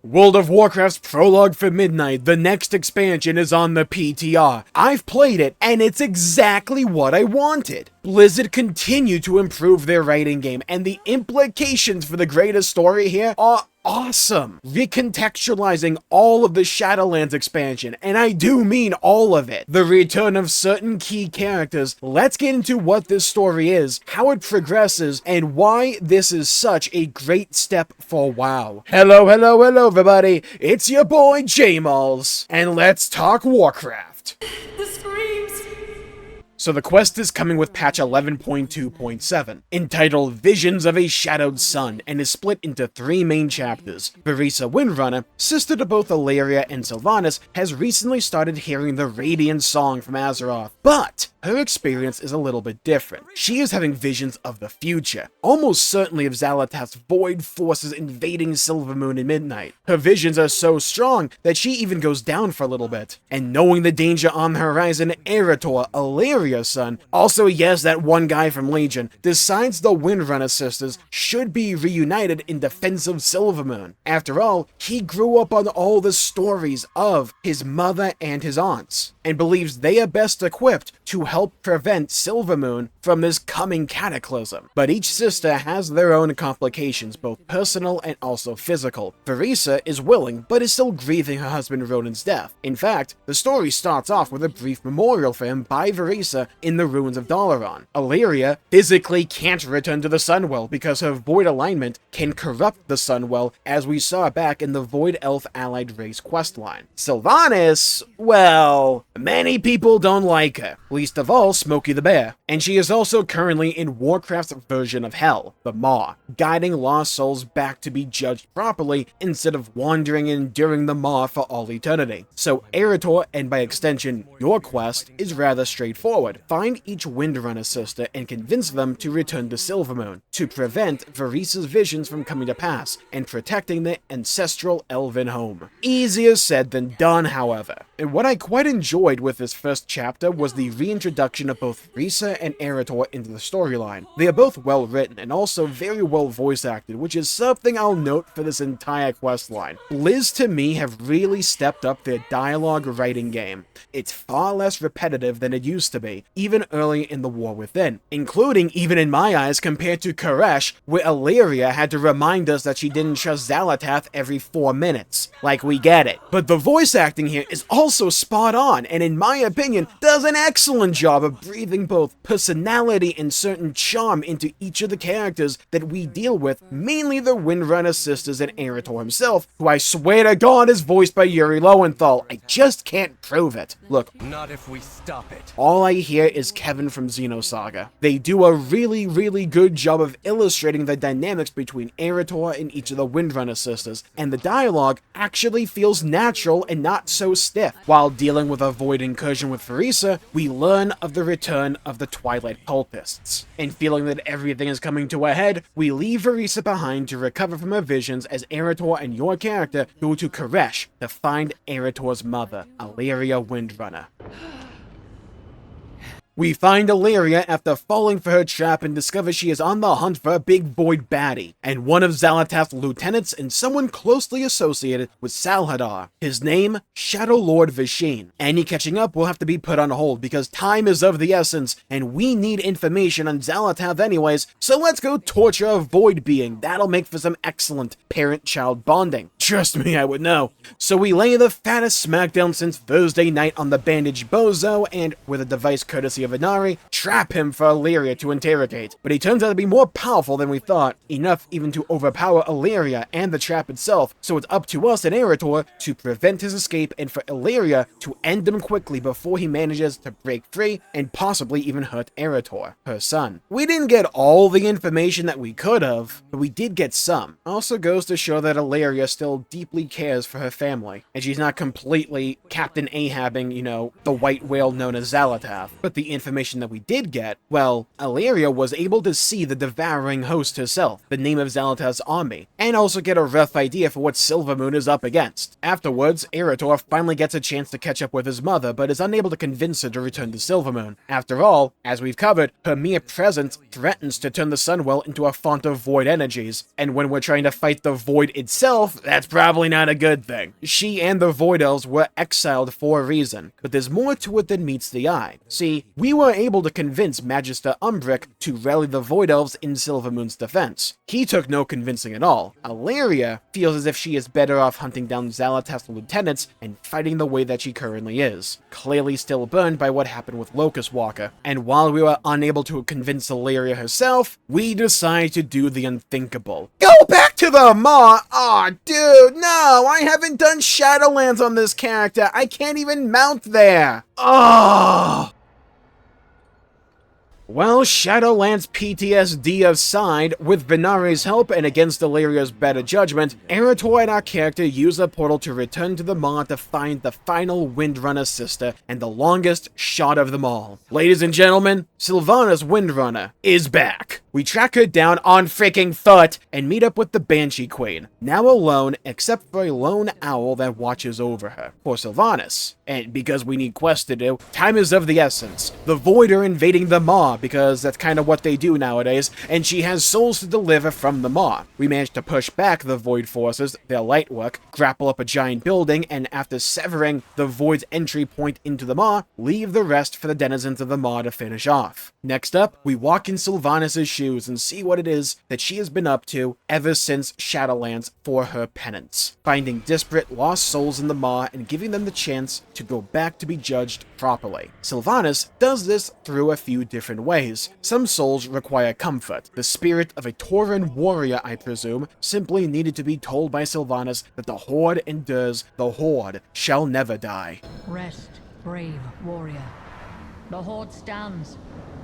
World of Warcraft's Prologue for Midnight, the next expansion, is on the PTR. I've played it, and it's exactly what I wanted. Blizzard continue to improve their writing game, and the implications for the greater story here are awesome. Recontextualizing all of the Shadowlands expansion, and I do mean all of it. The return of certain key characters. Let's get into what this story is, how it progresses, and why this is such a great step for WoW. Hello everybody, it's your boy Jmulls, and let's talk Warcraft. The screams! So the quest is coming with patch 11.2.7, entitled Visions of a Shadowed Sun, and is split into 3 main chapters. Verissa Windrunner, sister to both Alleria and Sylvanas, has recently started hearing the Radiant Song from Azeroth, but her experience is a little bit different. She is having visions of the future, almost certainly of Xal'atath's void forces invading Silvermoon in midnight. Her visions are so strong that she even goes down for a little bit, and knowing the danger on the horizon, Eretor, Alleria's son, also yes, that one guy from Legion, decides the Windrunner sisters should be reunited in defense of Silvermoon. After all, he grew up on all the stories of his mother and his aunts, and believes they are best equipped to help prevent Silvermoon from this coming cataclysm. But each sister has their own complications, both personal and also physical. Verissa is willing, but is still grieving her husband Rodin's death. In fact, the story starts off with a brief memorial for him by Verissa in the ruins of Dalaran. Alleria physically can't return to the Sunwell because her void alignment can corrupt the Sunwell, as we saw back in the Void Elf Allied Race questline. Sylvanas, well, many people don't like her, least of all Smokey the Bear, and she is also currently in Warcraft's version of Hell, the Maw, guiding lost souls back to be judged properly instead of wandering and enduring the Maw for all eternity. So Eretor, and by extension your quest, is rather straightforward. Find each Windrunner sister and convince them to return to Silvermoon, to prevent Verissa's visions from coming to pass, and protecting the ancestral elven home. Easier said than done, however. And what I quite enjoyed with this first chapter was the reintroduction of both Verissa and Eretor into the storyline. They are both well written and also very well voice acted, which is something I'll note for this entire questline. Blizz to me have really stepped up their dialogue writing game. It's far less repetitive than it used to be, even early in the War Within, including, even in my eyes, compared to Koresh, where Alleria had to remind us that she didn't trust Xal'atath every 4 minutes. Like, we get it. But the voice acting here is also spot on, and in my opinion, does an excellent job of breathing both personality and certain charm into each of the characters that we deal with, mainly the Windrunner sisters and Eretor himself, who I swear to God is voiced by Yuri Lowenthal. I just can't prove it. Look, not if we stop it. All I hear is Kevin from Xenosaga. They do a really good job of illustrating the dynamics between Eretor and each of the Windrunner sisters, and the dialogue actually feels natural and not so stiff. While dealing with a void incursion with Verissa, we learn of the return of the Twilight Cultists. And feeling that everything is coming to a head, we leave Verissa behind to recover from her visions as Eretor and your character go to Koresh to find Eretor's mother, Alleria Windrunner. We find Alleria after falling for her trap and discover she is on the hunt for a big void baddie, and one of Xal'atath's lieutenants and someone closely associated with Salhadar. His name, Shadow Lord Vasheen. Any catching up will have to be put on hold because time is of the essence, and we need information on Xal'atath anyways, so let's go torture a void being. That'll make for some excellent parent-child bonding. Trust me, I would know. So we lay the fattest smackdown since Thursday night on the bandaged bozo, and, with a device courtesy of Inari, trap him for Alleria to interrogate. But he turns out to be more powerful than we thought, enough even to overpower Alleria and the trap itself, so it's up to us and Eretor to prevent his escape and for Alleria to end him quickly before he manages to break free and possibly even hurt Eretor, her son. We didn't get all the information that we could have, but we did get some. Also goes to show that Alleria still deeply cares for her family, and she's not completely Captain Ahabing, the white whale known as Xal'atath. But the the information that we did get, well, Alleria was able to see the Devouring Host herself, the name of Xal'ata's army, and also get a rough idea for what Silvermoon is up against. Afterwards, Eretor finally gets a chance to catch up with his mother, but is unable to convince her to return to Silvermoon. After all, as we've covered, her mere presence threatens to turn the Sunwell into a font of void energies, and when we're trying to fight the void itself, that's probably not a good thing. She and the Void Elves were exiled for a reason, but there's more to it than meets the eye. See, we were able to convince Magister Umbric to rally the Void Elves in Silvermoon's defense. He took no convincing at all. Alleria feels as if she is better off hunting down Xal'ata's lieutenants and fighting the way that she currently is, clearly still burned by what happened with Locust Walker. And while we were unable to convince Alleria herself, we decided to do the unthinkable. Go back to the Maw! Aw, dude, no! I haven't done Shadowlands on this character! I can't even mount there! Oh! Well, Shadowlands PTSD aside, with Venari's help and against Alleria's better judgment, Eretor and our character use a portal to return to the Maw to find the final Windrunner sister and the longest shot of them all. Ladies and gentlemen, Sylvanas Windrunner is back. We track her down on freaking foot and meet up with the Banshee Queen, now alone except for a lone owl that watches over her. For Sylvanas, and because we need quests to do, time is of the essence. The Void are invading the Maw because that's kind of what they do nowadays, and she has souls to deliver from the Maw. We managed to push back the Void forces, their light work, grapple up a giant building, and after severing the Void's entry point into the Maw, leave the rest for the denizens of the Maw to finish off. Next up, we walk in Sylvanas' shoes and see what it is that she has been up to ever since Shadowlands for her penance, finding disparate lost souls in the Maw and giving them the chance to go back to be judged properly. Sylvanas does this through a few different ways. Some souls require comfort. The spirit of a Tauren warrior, I presume, simply needed to be told by Sylvanas that the Horde endures, the Horde shall never die. Rest, brave warrior. The Horde stands.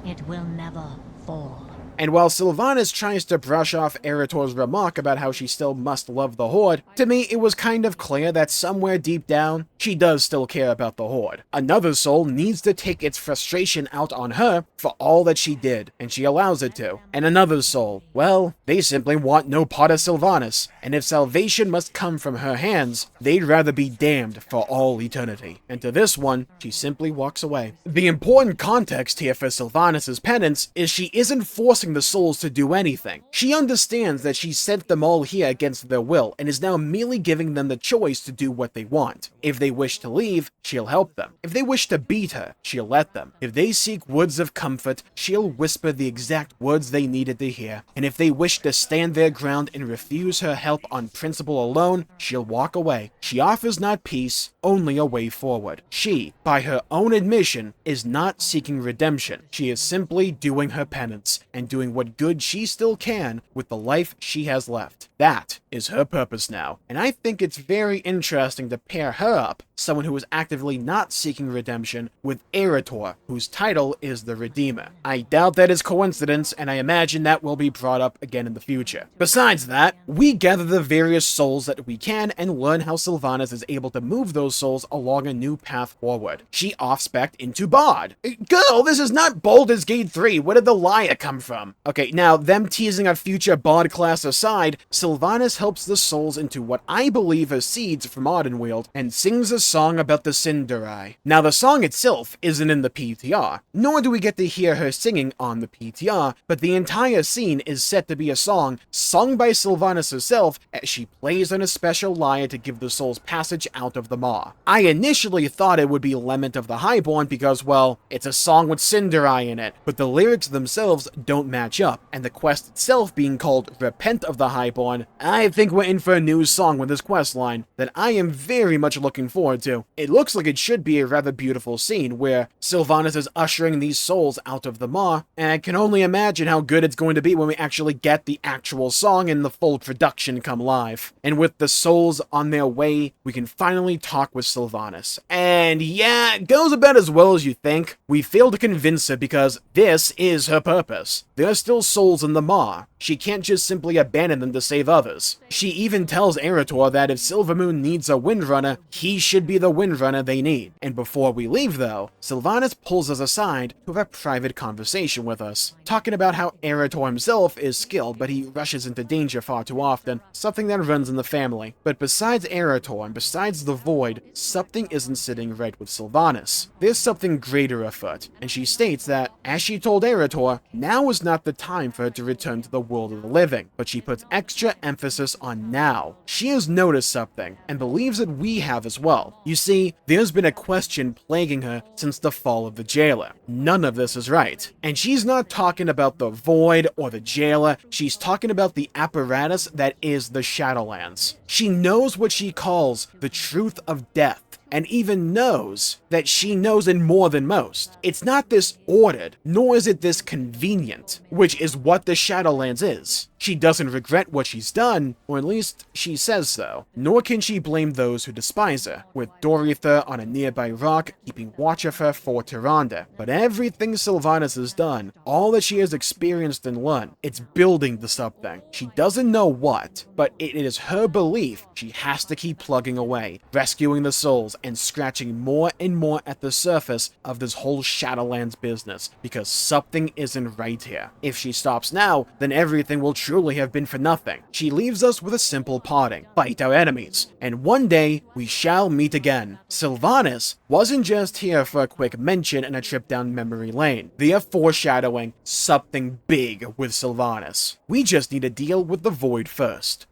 It will never fall. And while Sylvanas tries to brush off Eretor's remark about how she still must love the Horde, to me it was kind of clear that somewhere deep down, she does still care about the Horde. Another soul needs to take its frustration out on her for all that she did, and she allows it to. And another soul, well, they simply want no part of Sylvanas, and if salvation must come from her hands, they'd rather be damned for all eternity. And to this one, she simply walks away. The important context here for Sylvanas' penance is she isn't forcing the souls to do anything. She understands that she sent them all here against their will and is now merely giving them the choice to do what they want. If they wish to leave, she'll help them. If they wish to beat her, she'll let them. If they seek words of comfort, she'll whisper the exact words they needed to hear. And if they wish to stand their ground and refuse her help on principle alone, she'll walk away. She offers not peace, only a way forward. She, by her own admission, is not seeking redemption. She is simply doing her penance and doing what good she still can with the life she has left. That is her purpose now, and I think it's very interesting to pair her up, someone who is actively not seeking redemption, with Eretor, whose title is the Redeemer. I doubt that is coincidence, and I imagine that will be brought up again in the future. Besides that, we gather the various souls that we can and learn how Sylvanas is able to move those souls along a new path forward. She off-spec'd into Bard. Girl, this is not Baldur's Gate 3, where did the liar come from? Okay, now, them teasing a future Bard class aside, Sylvanas helps the souls into what I believe are seeds from Ardenweald, and sings a song about the Sindarai. Now, the song itself isn't in the PTR, nor do we get to hear her singing on the PTR, but the entire scene is set to be a song sung by Sylvanas herself as she plays on a special lyre to give the souls passage out of the Maw. I initially thought it would be Lament of the Highborn because, well, it's a song with Sindarai in it, but the lyrics themselves don't match up, and the quest itself being called Repent of the Highborn, I think we're in for a new song with this questline that I am very much looking forward to. It looks like it should be a rather beautiful scene where Sylvanas is ushering these souls out of the Maw, and I can only imagine how good it's going to be when we actually get the actual song and the full production come live. And with the souls on their way, we can finally talk with Sylvanas. And yeah, it goes about as well as you think. We failed to convince her because this is her purpose. There are still souls in the Maw. She can't just simply abandon them to save others. She even tells Eretor that if Silvermoon needs a Windrunner, he should should be the Windrunner they need. And before we leave though, Sylvanas pulls us aside to have a private conversation with us, talking about how Eretor himself is skilled, but he rushes into danger far too often, something that runs in the family. But besides Eretor and besides the Void, something isn't sitting right with Sylvanas. There's something greater afoot, and she states that, as she told Eretor, now is not the time for her to return to the world of the living, but she puts extra emphasis on now. She has noticed something, and believes that we have as well. You see, there's been a question plaguing her since the fall of the Jailer. None of this is right. And she's not talking about the Void or the Jailer, she's talking about the apparatus that is the Shadowlands. She knows what she calls the truth of death, and even knows that she knows it more than most. It's not this ordered, nor is it this convenient, which is what the Shadowlands is. She doesn't regret what she's done, or at least she says so. Nor can she blame those who despise her, with Doritha on a nearby rock keeping watch of her for Tyrande. But everything Sylvanas has done, all that she has experienced and learned, it's building to something. She doesn't know what, but it is her belief she has to keep plugging away, rescuing the souls, and scratching more and more at the surface of this whole Shadowlands business, because something isn't right here. If she stops now, then everything will truly have been for nothing. She leaves us with a simple parting: fight our enemies, and one day we shall meet again. Sylvanas wasn't just here for a quick mention and a trip down memory lane. They are foreshadowing something big with Sylvanas. We just need to deal with the Void first.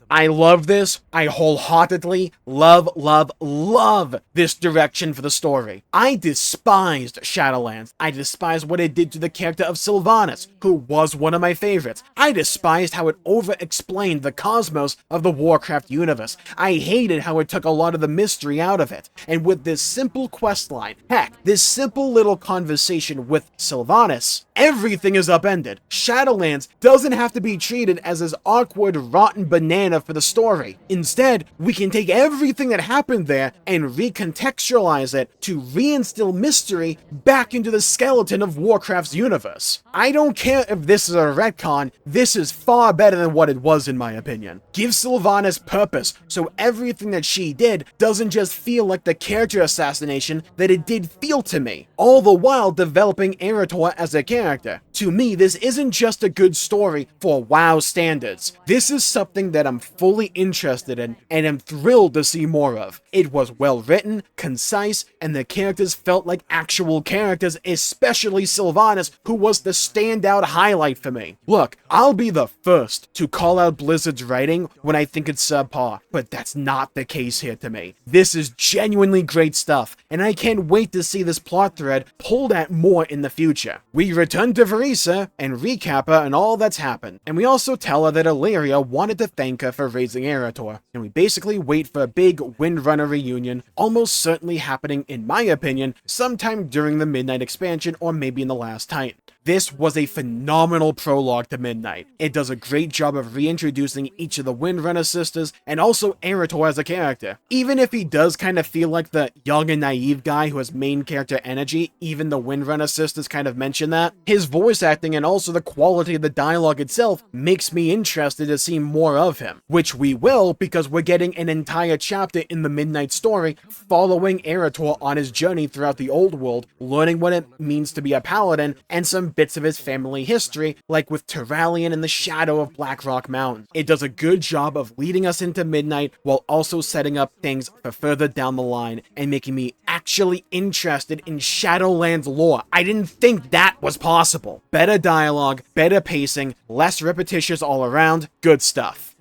I love this. I wholeheartedly love this direction for the story. I despised Shadowlands. I despised what it did to the character of Sylvanas, who was one of my favorites. I despised how it over-explained the cosmos of the Warcraft universe. I hated how it took a lot of the mystery out of it. And with this simple questline, heck, this simple little conversation with Sylvanas, everything is upended. Shadowlands doesn't have to be treated as this awkward, rotten banana for the story. Instead, we can take everything that happened there and recontextualize it to reinstill mystery back into the skeleton of Warcraft's universe. I don't care if this is a retcon, this is far better than what it was in my opinion. Give Sylvanas purpose so everything that she did doesn't just feel like the character assassination that it did feel to me, all the while developing Eretor as a character. To me, this isn't just a good story for WoW standards. This is something that I'm fully interested in and am thrilled to see more of. It was well written, concise, and the characters felt like actual characters, especially Sylvanas, who was the standout highlight for me. Look, I'll be the first to call out Blizzard's writing when I think it's subpar, but that's not the case here to me. This is genuinely great stuff, and I can't wait to see this plot thread pulled at more in the future. We return to Verissa and recap her and all that's happened, and we also tell her that Alleria wanted to thank her for raising Eretor, and we basically wait for a big Windrunner reunion, almost certainly happening, in my opinion, sometime during the Midnight expansion or maybe in the Last Titan. This was a phenomenal prologue to Midnight. It does a great job of reintroducing each of the Windrunner sisters and also Eretor as a character. Even if he does kind of feel like the young and naive guy who has main character energy, even the Windrunner sisters kind of mention that, his voice acting and also the quality of the dialogue itself makes me interested to see more of him, which we will because we're getting an entire chapter in the Midnight story following Eretor on his journey throughout the old world, learning what it means to be a paladin and some bits of his family history, like with Tyrallion and the shadow of Blackrock Mountain. It does a good job of leading us into Midnight while also setting up things for further down the line and making me actually interested in Shadowlands lore. I didn't think that was possible. Better dialogue, better pacing, less repetitious all around, good stuff.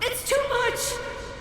It's too much!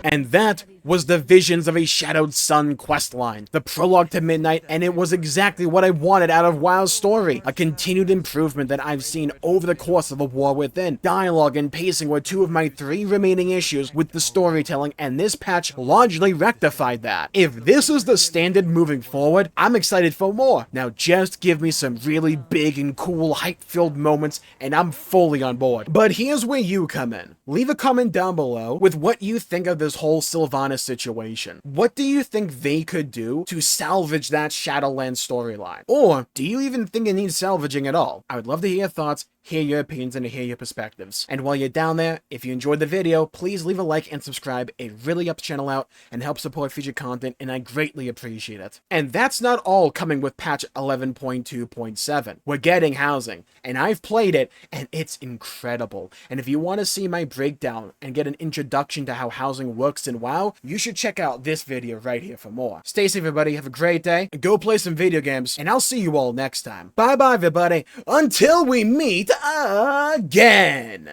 And that was the Visions of a Shadowed Sun questline, the prologue to Midnight, and it was exactly what I wanted out of WoW's story. A continued improvement that I've seen over the course of The War Within. Dialogue and pacing were two of my 3 remaining issues with the storytelling, and this patch largely rectified that. If this is the standard moving forward, I'm excited for more. Now just give me some really big and cool hype-filled moments, and I'm fully on board. But here's where you come in. Leave a comment down below with what you think of this whole Sylvanas situation. What do you think they could do to salvage that Shadowlands storyline? Or do you even think it needs salvaging at all? I would love to hear your thoughts hear your opinions and to hear your perspectives. And while you're down there, if you enjoyed the video, please leave a like and subscribe. It really helps the channel out and helps support future content, and I greatly appreciate it. And that's not all coming with patch 11.2.7. We're getting housing, and I've played it, and it's incredible. And if you want to see my breakdown and get an introduction to how housing works in WoW, you should check out this video right here for more. Stay safe, everybody. Have a great day. Go play some video games, and I'll see you all next time. Bye-bye, everybody. Until we meet again.